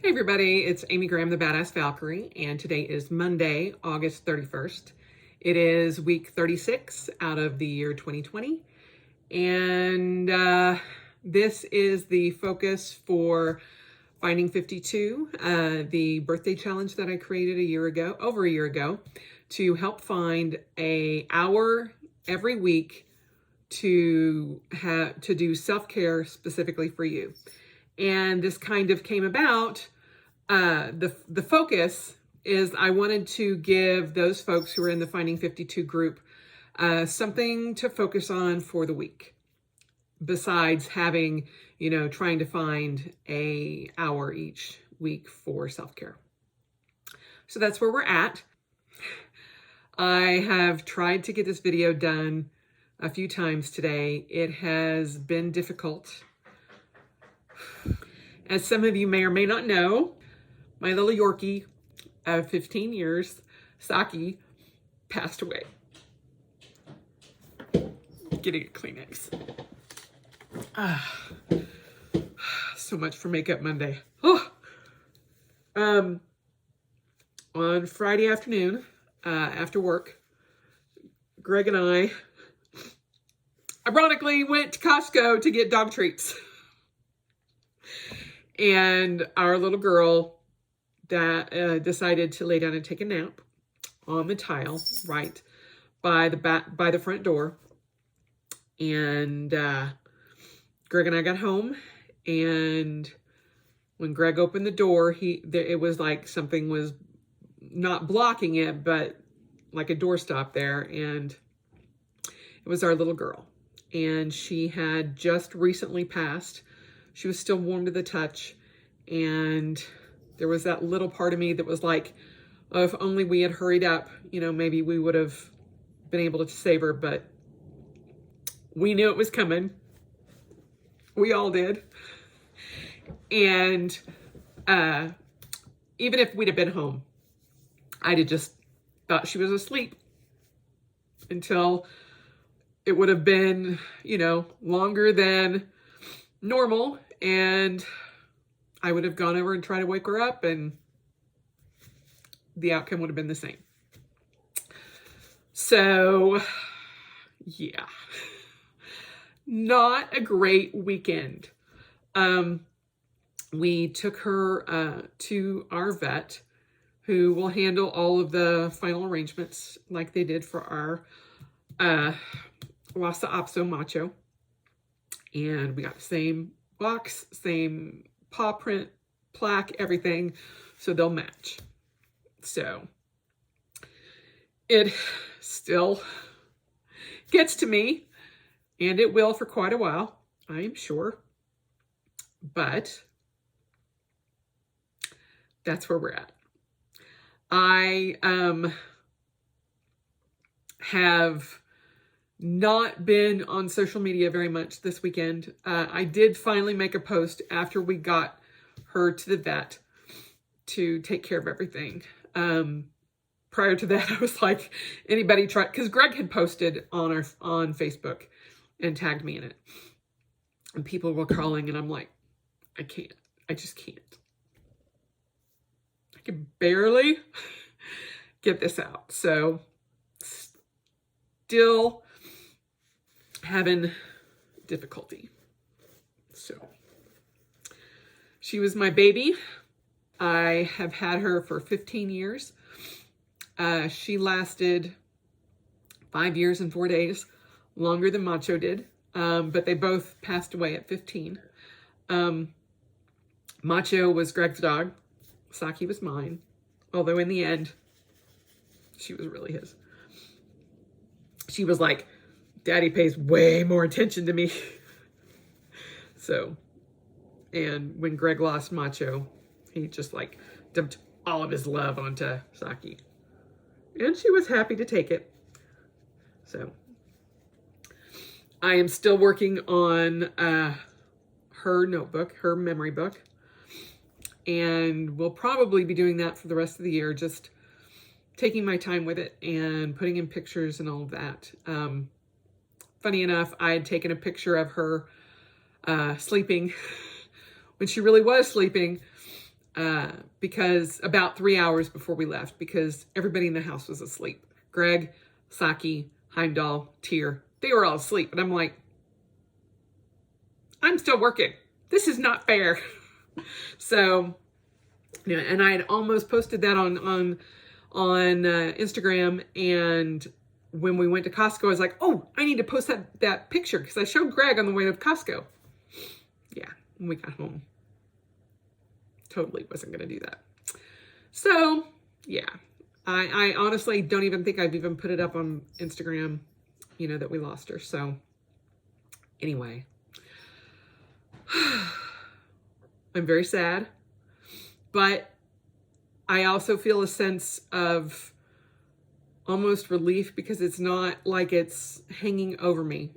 Hey everybody, it's Amy Graham, the Badass Valkyrie, and today is Monday, August 31st. It is week 36 out of the year 2020, and this is the focus for Finding 52, the birthday challenge that I created over a year ago, to help find an hour every week to do self-care specifically for you. And this kind of came about. The focus is I wanted to give those folks who are in the Finding 52 group something to focus on for the week, besides having, trying to find an hour each week for self-care. So that's where we're at. I have tried to get this video done a few times today. It has been difficult. As some of you may or may not know, my little Yorkie of 15 years, Saki, passed away. Getting a Kleenex. So much for Makeup Monday. On Friday afternoon, after work, Greg and I ironically went to Costco to get dog treats. And our little girl that decided to lay down and take a nap on the tile right by the front door. And Greg and I got home, and when Greg opened the door, it was like something was not blocking it, but like a doorstop there, and it was our little girl. And she had just recently passed. She was still warm to the touch, and there was that little part of me that was like, oh, if only we had hurried up, maybe we would have been able to save her, but we knew it was coming. We all did. And even if we'd have been home, I'd have just thought she was asleep until it would have been, longer than normal, and I would have gone over and tried to wake her up, and the outcome would have been the same. So, yeah, not a great weekend. We took her to our vet, who will handle all of the final arrangements like they did for our Lhasa Apso macho. And we got the same box, same paw print, plaque, everything, so they'll match. So it still gets to me, and it will for quite a while, I am sure. But that's where we're at. I have not been on social media very much this weekend. I did finally make a post after we got her to the vet to take care of everything. Prior to that, I was like, anybody try, because Greg had posted on Facebook and tagged me in it. And people were calling, and I'm like, I can't. I just can't. I can barely get this out. So still having difficulty. So she was my baby. I have had her for 15 years. She lasted 5 years and 4 days, longer than Macho did. But they both passed away at 15. Macho was Greg's dog. Saki was mine. Although in the end, she was really his. She was like, Daddy pays way more attention to me. So, and when Greg lost Macho, he just like dumped all of his love onto Saki. And she was happy to take it. So, I am still working on her notebook, her memory book. And we'll probably be doing that for the rest of the year, just taking my time with it and putting in pictures and all of that. Funny enough, I had taken a picture of her sleeping when she really was sleeping because about 3 hours before we left, because everybody in the house was asleep. Greg, Saki, Heimdall, Tyr, they were all asleep. And I'm like, I'm still working. This is not fair. So, you know, and I had almost posted that on Instagram. And when we went to Costco, I was like, oh, I need to post that picture because I showed Greg on the way to Costco. Yeah, when we got home. Totally wasn't going to do that. So, yeah, I honestly don't even think I've even put it up on Instagram, you know, that we lost her. So, anyway, I'm very sad, but I also feel a sense of almost relief because it's not like it's hanging over me,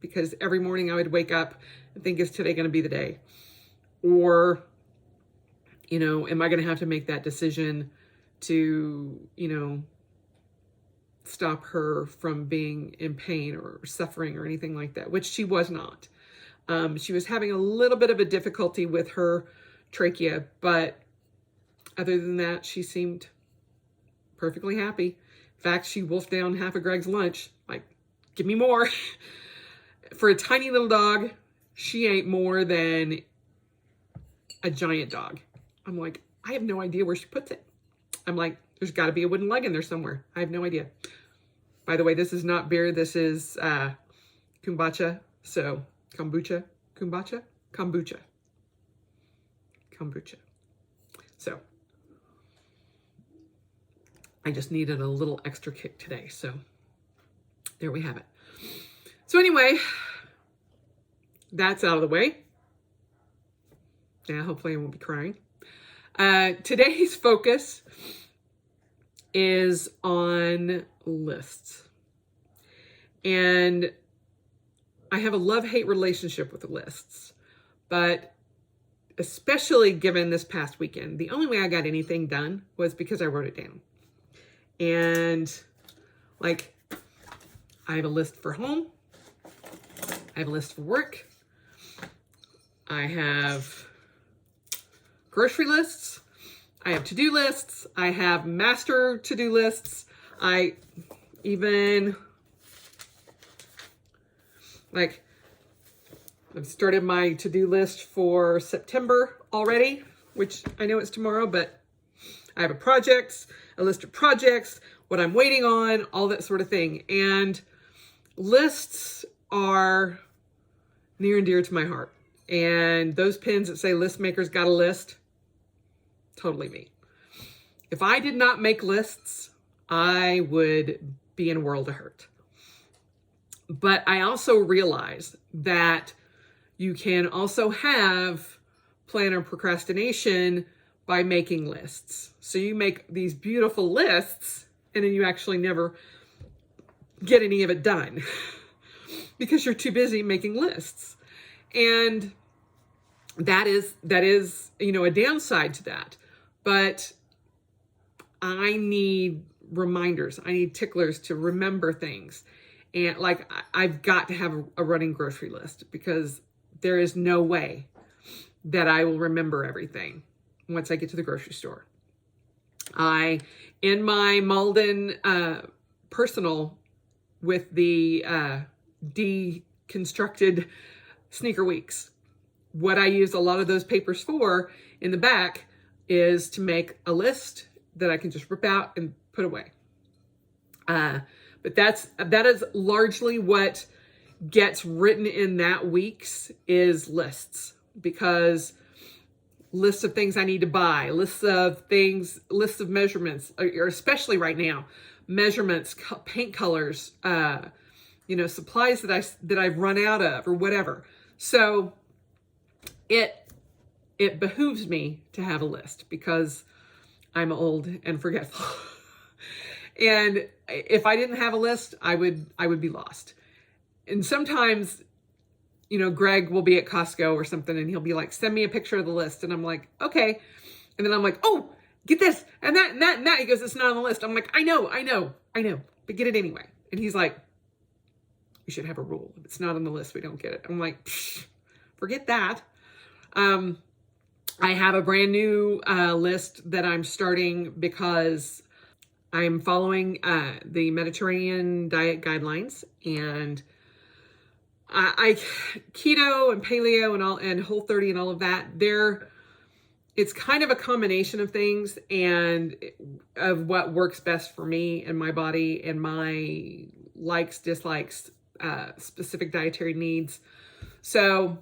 because every morning I would wake up and think, is today going to be the day? Or, you know, am I going to have to make that decision to, you know, stop her from being in pain or suffering or anything like that, which she was not. She was having a little bit of a difficulty with her trachea, but other than that, she seemed perfectly happy. In fact, she wolfed down half of Greg's lunch. Like, give me more. For a tiny little dog, she ate more than a giant dog. I'm like, I have no idea where she puts it. I'm like, there's got to be a wooden leg in there somewhere. I have no idea. By the way, this is not beer. This is kombucha. So, kombucha. So, I just needed a little extra kick today. So, there we have it. So anyway, that's out of the way. Yeah, hopefully I won't be crying. Today's focus is on lists. And I have a love-hate relationship with the lists, but especially given this past weekend, the only way I got anything done was because I wrote it down. And like, I have a list for home. I have a list for work. I have grocery lists. I have to-do lists. I have master to-do lists. I even, like, I've started my to-do list for September already, which I know it's tomorrow, but I have a list of projects, what I'm waiting on, all that sort of thing. And lists are near and dear to my heart. And those pins that say list makers got a list, totally me. If I did not make lists, I would be in a world of hurt. But I also realize that you can also have planner procrastination by making lists. So you make these beautiful lists and then you actually never get any of it done because you're too busy making lists. And that is, you know, a downside to that. But I need reminders. I need ticklers to remember things. And like, I've got to have a running grocery list because there is no way that I will remember everything once I get to the grocery store. In my Malden personal with the deconstructed sneaker weeks, what I use a lot of those papers for in the back is to make a list that I can just rip out and put away. But that is largely what gets written in that week's is lists, because lists of things I need to buy, lists of measurements, or especially right now, measurements, paint colors, you know, supplies that I've run out of or whatever. So it behooves me to have a list because I'm old and forgetful. And if I didn't have a list, I would be lost. And sometimes, you know, Greg will be at Costco or something and he'll be like, send me a picture of the list. And I'm like, okay. And then I'm like, oh, get this and that and that and that. He goes, it's not on the list. I'm like, I know, but get it anyway. And he's like, we should have a rule. If it's not on the list, we don't get it. I'm like, forget that. I have a brand new list that I'm starting because I'm following the Mediterranean diet guidelines, and I keto and paleo and Whole30 and all of that. It's kind of a combination of things and of what works best for me and my body and my likes, dislikes, specific dietary needs. So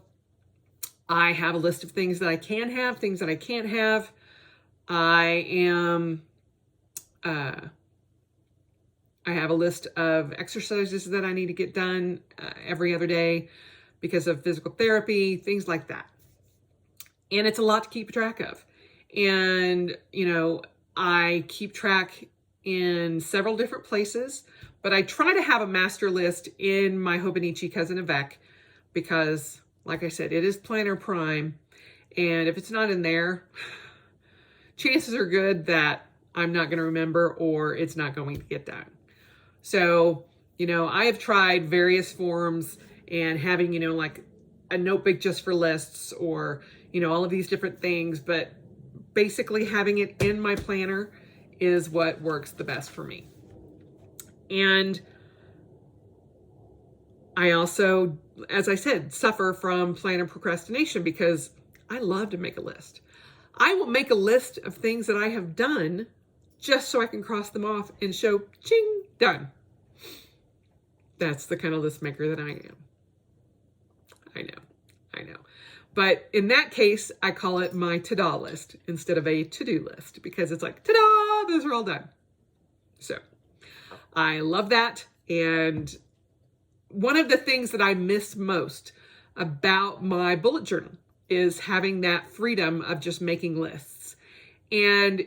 I have a list of things that I can have, things that I can't have. I have a list of exercises that I need to get done every other day because of physical therapy, things like that. And it's a lot to keep track of. And, I keep track in several different places, but I try to have a master list in my Hobonichi Cousin Avec because, like I said, it is Planner Prime. And if it's not in there, chances are good that I'm not going to remember or it's not going to get done. So, I have tried various forms and having, like a notebook just for lists or, all of these different things, but basically having it in my planner is what works the best for me. And I also, as I said, suffer from planner procrastination because I love to make a list. I will make a list of things that I have done just so I can cross them off and show, ching, done. That's the kind of list maker that I am. I know. But in that case, I call it my ta-da list instead of a to-do list because it's like, ta-da, those are all done. So I love that. And one of the things that I miss most about my bullet journal is having that freedom of just making lists. And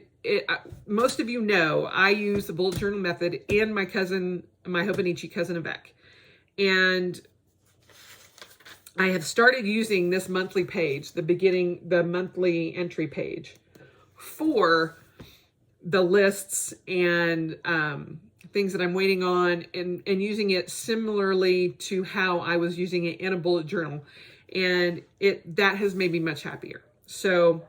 most of you know, I use the bullet journal method in my Hobonichi Cousin Avec. And I have started using this monthly page, the monthly entry page for the lists and things that I'm waiting on and using it similarly to how I was using it in a bullet journal. And that has made me much happier. So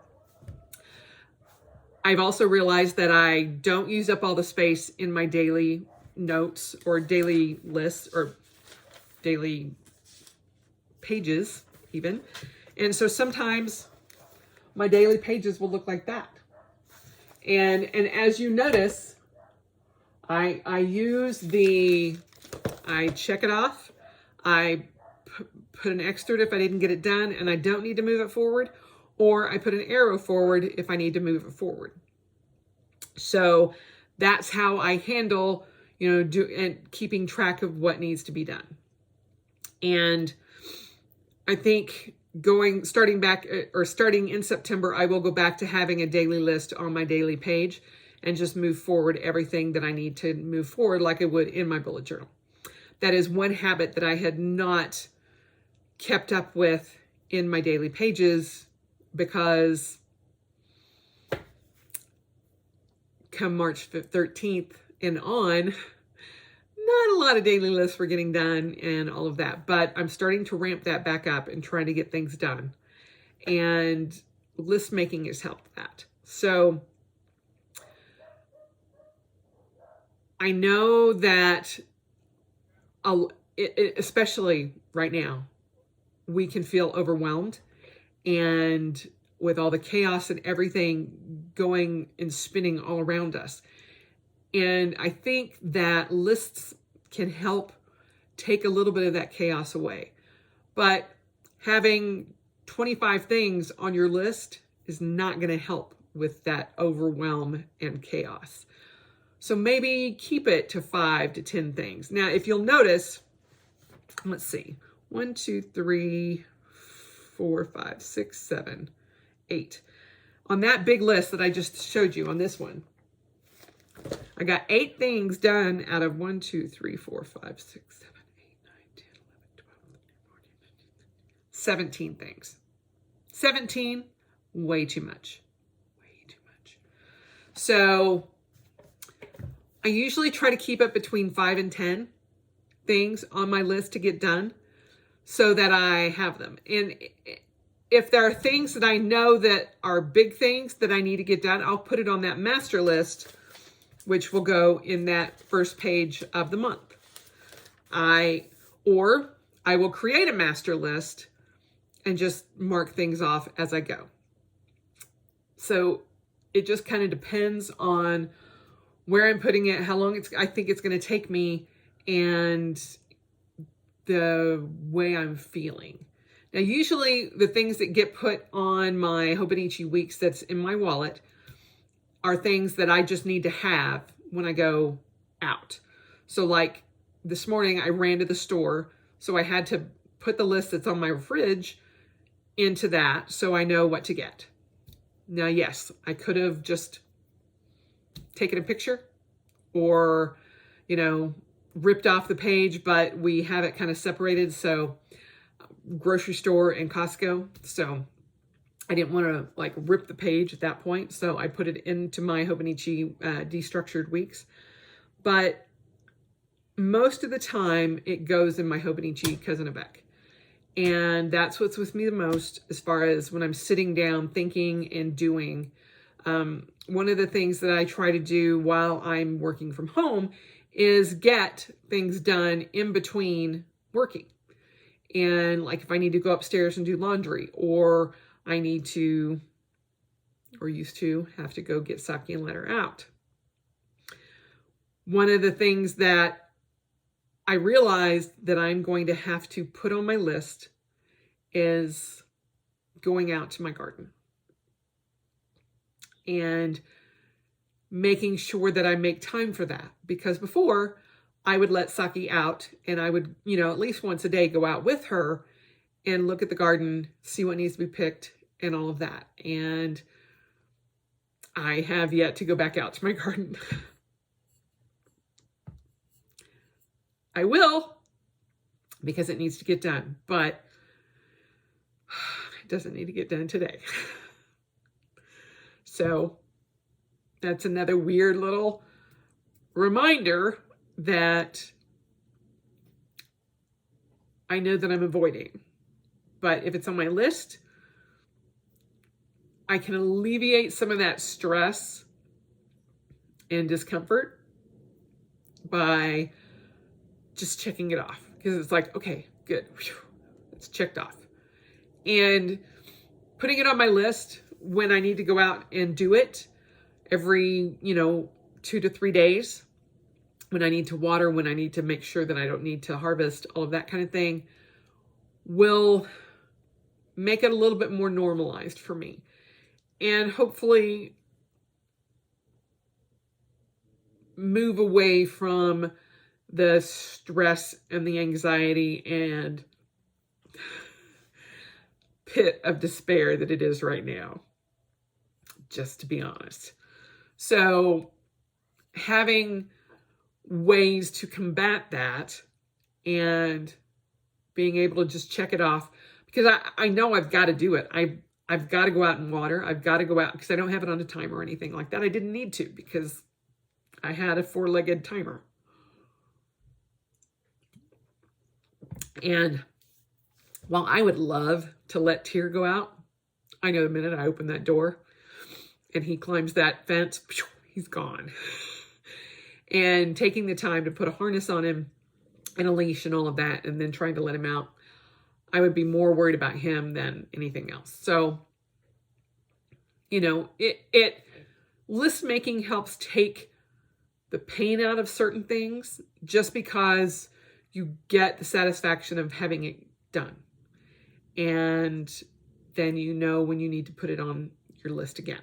I've also realized that I don't use up all the space in my daily notes or daily lists or daily pages even. And so sometimes my daily pages will look like that. And as you notice, I check it off. I put an X through it if I didn't get it done and I don't need to move it forward, or I put an arrow forward if I need to move it forward. So that's how I handle, and keeping track of what needs to be done. And I think starting in September, I will go back to having a daily list on my daily page and just move forward everything that I need to move forward like I would in my bullet journal. That is one habit that I had not kept up with in my daily pages because come March 13th and on, not a lot of daily lists were getting done and all of that, but I'm starting to ramp that back up and trying to get things done. And list making has helped that. So I know that especially right now, we can feel overwhelmed and with all the chaos and everything going and spinning all around us. And I think that lists can help take a little bit of that chaos away. But having 25 things on your list is not going to help with that overwhelm and chaos. So maybe keep it to 5 to 10 things. Now, if you'll notice, let's see, 1, 2, 3, 4, 5, 6, 7, 8. On that big list that I just showed you on this one, I got 8 things done out of 1, 2, 3, 4, 5, 6, 7, 8, 9, 10, 11, 12, 13, 14, 15, 17 things. 17, way too much. Way too much. So I usually try to keep it between 5 and 10 things on my list to get done so that I have them. And if there are things that I know that are big things that I need to get done, I'll put it on that master list, which will go in that first page of the month. Or I will create a master list and just mark things off as I go. So it just kind of depends on where I'm putting it, how long I think it's going to take me, and the way I'm feeling. Now, usually the things that get put on my Hobonichi weeks that's in my wallet are things that I just need to have when I go out. So like this morning I ran to the store, so I had to put the list that's on my fridge into that so I know what to get. Now, yes, I could have just taken a picture or, ripped off the page, but we have it kind of separated. So grocery store and Costco. So I didn't want to rip the page at that point. So I put it into my Hobonichi destructured weeks. But most of the time it goes in my Hobonichi Cousin of Beck. And that's what's with me the most as far as when I'm sitting down thinking and doing. One of the things that I try to do while I'm working from home is get things done in between working. And if I need to go upstairs and do laundry, or I need to, or used to have to go get Saki and let her out. One of the things that I realized that I'm going to have to put on my list is going out to my garden and making sure that I make time for that. Because before, I would let Saki out and I would, at least once a day go out with her and look at the garden, see what needs to be picked and all of that. And I have yet to go back out to my garden. I will, because it needs to get done, but it doesn't need to get done today. So that's another weird little reminder that I know that I'm avoiding. But if it's on my list, I can alleviate some of that stress and discomfort by just checking it off. Because it's okay, good. It's checked off. And putting it on my list when I need to go out and do it every, 2 to 3 days, when I need to water, when I need to make sure that I don't need to harvest, all of that kind of thing, will make it a little bit more normalized for me. And hopefully move away from the stress and the anxiety and pit of despair that it is right now, just to be honest. So having ways to combat that and being able to just check it off, because I know I've got to do it. I've got to go out and water. I've got to go out because I don't have it on a timer or anything like that. I didn't need to because I had a 4-legged timer. And while I would love to let Tyr go out, I know the minute I open that door and he climbs that fence, he's gone. And taking the time to put a harness on him and a leash and all of that, and then trying to let him out, I would be more worried about him than anything else. So, list making helps take the pain out of certain things just because you get the satisfaction of having it done. And then you know when you need to put it on your list again.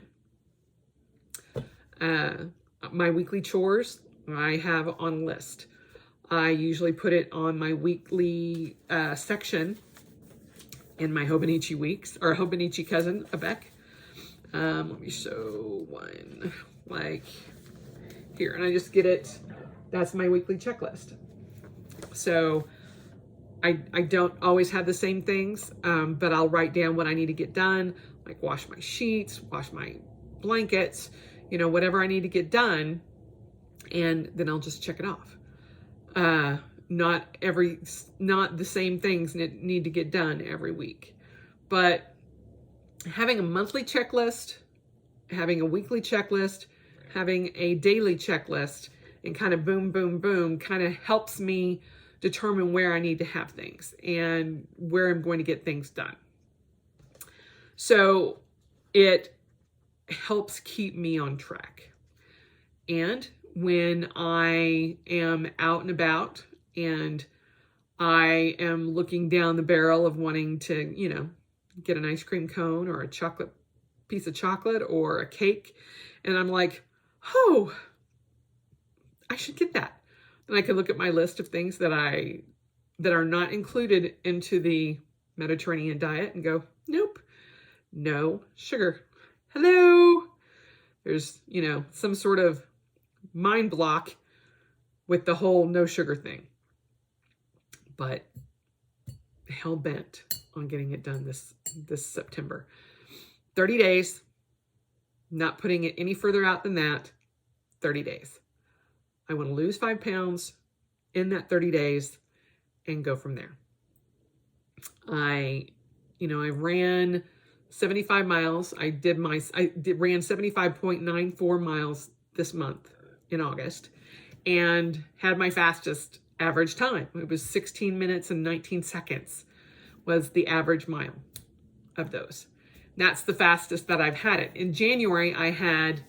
My weekly chores, I have on list. I usually put it on my weekly section in my Hobonichi weeks, or Hobonichi Cousin of Beck. Let me show one, here, and I just get it. That's my weekly checklist. So I don't always have the same things, but I'll write down what I need to get done, like wash my sheets, wash my blankets, whatever I need to get done, and then I'll just check it off. Not the same things need to get done every week, but having a monthly checklist, having a weekly checklist, having a daily checklist, and kind of boom, boom, boom kind of helps me determine where I need to have things and where I'm going to get things done. So it helps keep me on track. And when I am out and about and I am looking down the barrel of wanting to, get an ice cream cone or a piece of chocolate or a cake, and I'm like, oh, I should get that. Then I can look at my list of things that are not included into the Mediterranean diet and go, nope, no sugar. Hello. There's, some sort of mind block with the whole no sugar thing. But hell bent on getting it done this September. 30 days, not putting it any further out than that, 30 days. I want to lose 5 pounds in that 30 days and go from there. I ran 75 miles. I ran 75.94 miles this month in August and had my fastest average time. It was 16 minutes and 19 seconds was the average mile of those. That's the fastest that I've had it. In January, I had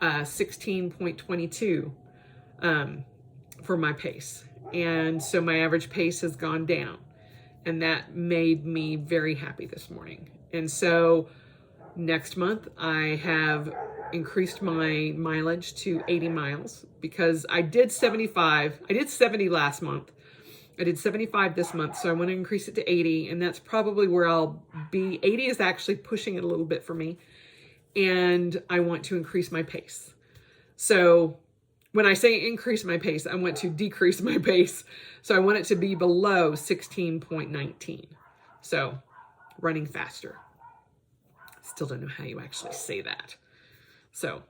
16.22 for my pace. And so my average pace has gone down. And that made me very happy this morning. And so next month, I have increased my mileage to 80 miles because I did 75. I did 70 last month. I did 75 this month, so I want to increase it to 80, and that's probably where I'll be. 80 is actually pushing it a little bit for me, and I want to increase my pace. So when I say increase my pace, I want to decrease my pace. So I want it to be below 16.19. So running faster. Still don't know how you actually say that. So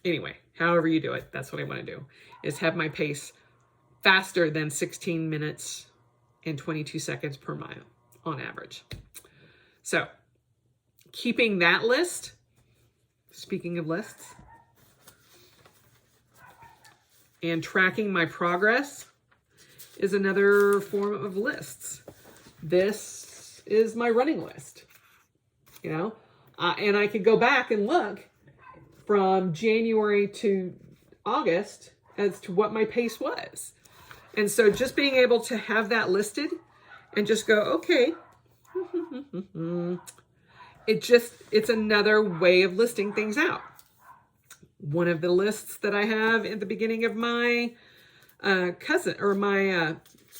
anyway, however you do it, that's what I want to do, is have my pace faster than 16 minutes and 22 seconds per mile on average. So keeping that list, speaking of lists, and tracking my progress is another form of lists. This is my running list, and I could go back and look from January to August as to what my pace was. And so just being able to have that listed and just go, okay, it's another way of listing things out. One of the lists that I have at the beginning of my my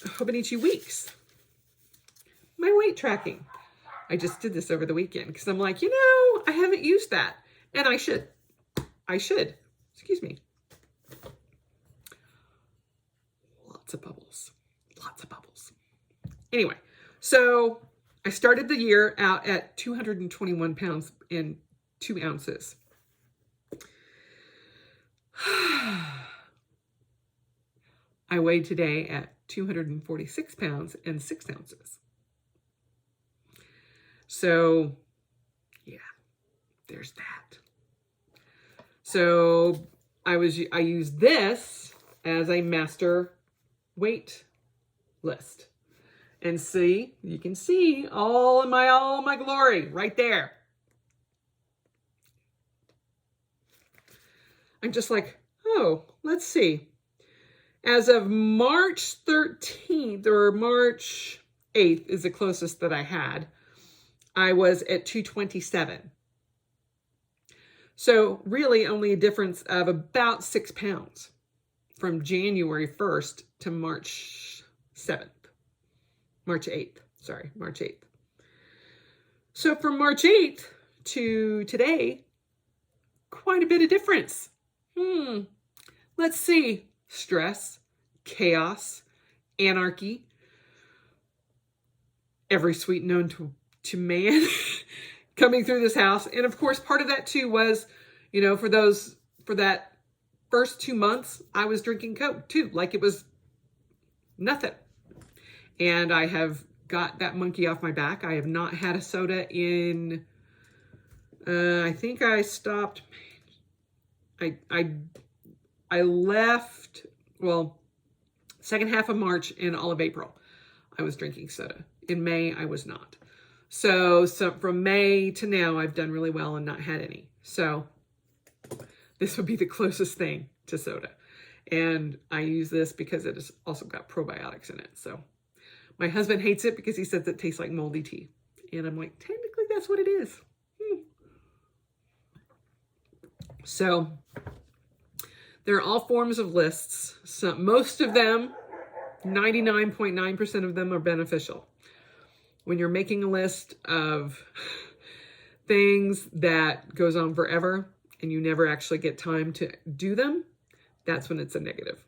Hobonichi weeks, my weight tracking. I just did this over the weekend because I'm like, I haven't used that. And I should. Excuse me. Lots of bubbles. Anyway, so I started the year out at 221 pounds and 2 ounces. I weighed today at 246 pounds and 6 ounces. So, yeah, there's that. So I used this as a master weight list. And see, you can see all my glory right there. I'm just like, oh, let's see. As of March 13th or March 8th is the closest that I had, I was at 227. So really only a difference of about 6 pounds from January 1st to March 8th. So from March 8th to today, quite a bit of difference. Let's see. Stress, chaos, anarchy, every sweet known to man coming through this house. And of course, part of that too was, for that first 2 months, I was drinking Coke too, like it was nothing. And I have got that monkey off my back. I have not had a soda in I think I stopped. I left, well, second half of March and all of April, I was drinking soda. In May, I was not. So from May to now, I've done really well and not had any. So this would be the closest thing to soda. And I use this because it has also got probiotics in it. So my husband hates it because he says it tastes like moldy tea. And I'm like, technically that's what it is. So there are all forms of lists. So most of them, 99.9% of them are beneficial. When you're making a list of things that goes on forever and you never actually get time to do them, that's when it's a negative.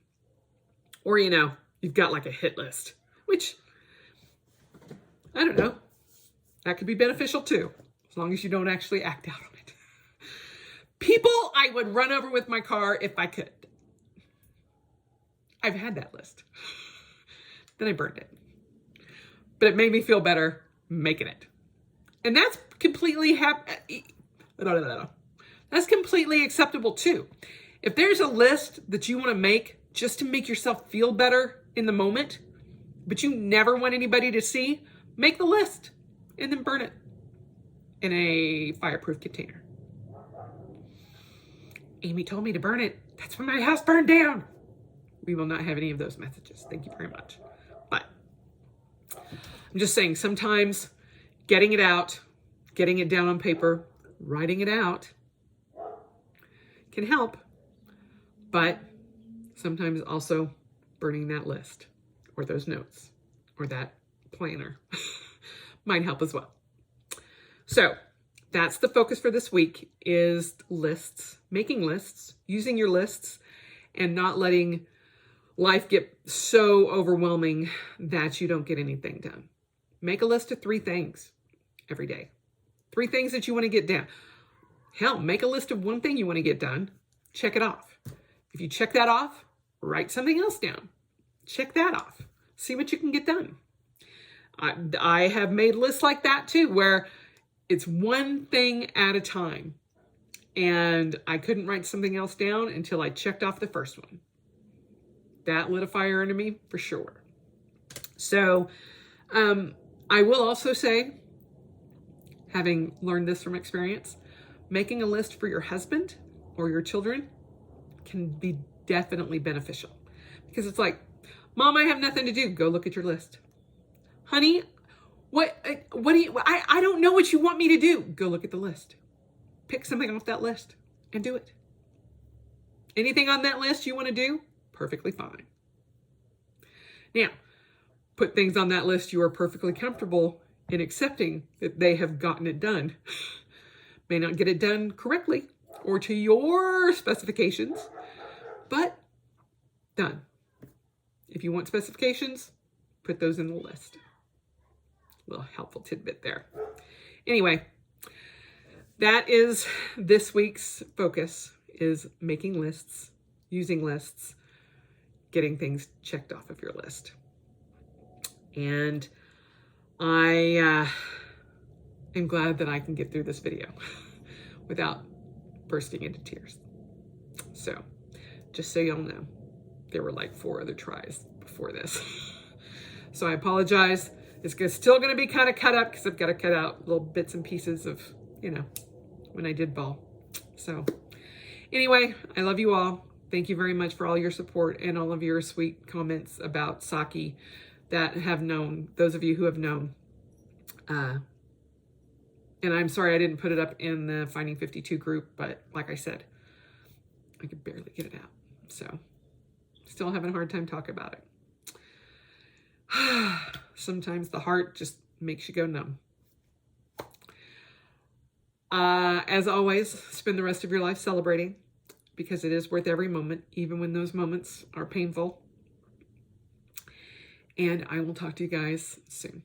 Or, you've got like a hit list, which, I don't know, that could be beneficial too, as long as you don't actually act out on it. People I would run over with my car if I could. I've had that list. Then I burned it. But it made me feel better making it. And that's completely that's completely acceptable too. If there's a list that you want to make just to make yourself feel better in the moment, but you never want anybody to see, make the list and then burn it in a fireproof container. Amy told me to burn it. That's when my house burned down. We will not have any of those messages. Thank you very much. But I'm just saying, sometimes getting it out, getting it down on paper, writing it out can help. But sometimes also burning that list or those notes or that planner might help as well. So that's the focus for this week, is lists, making lists, using your lists, and not letting life get so overwhelming that you don't get anything done. Make a list of 3 things every day. 3 things that you want to get done. Hell, make a list of 1 thing you want to get done. Check it off. If you check that off, write something else down. Check that off. See what you can get done. I have made lists like that too, where it's 1 thing at a time. And I couldn't write something else down until I checked off the first one. That lit a fire under me for sure. So I will also say, having learned this from experience, making a list for your husband or your children can be definitely beneficial. Because it's like, Mom, I have nothing to do. Go look at your list. Honey, what do you, I don't know what you want me to do. Go look at the list. Pick something off that list and do it. Anything on that list you want to do, perfectly fine. Now, put things on that list you are perfectly comfortable in accepting that they have gotten it done. May not get it done correctly or to your specifications, but done. If you want specifications, put those in the list. A little helpful tidbit there. Anyway, that is this week's focus, is making lists, using lists, getting things checked off of your list. And I am glad that I can get through this video without bursting into tears. So, just so y'all know, there were like 4 other tries before this. So I apologize. It's still going to be kind of cut up because I've got to cut out little bits and pieces of, when I did bawl. So anyway, I love you all. Thank you very much for all your support and all of your sweet comments about Saki that have known, those of you who have known. And I'm sorry I didn't put it up in the Finding 52 group, but like I said, I could barely get it out. So still having a hard time talking about it. Sometimes the heart just makes you go numb. As always, spend the rest of your life celebrating, because it is worth every moment, even when those moments are painful. And I will talk to you guys soon.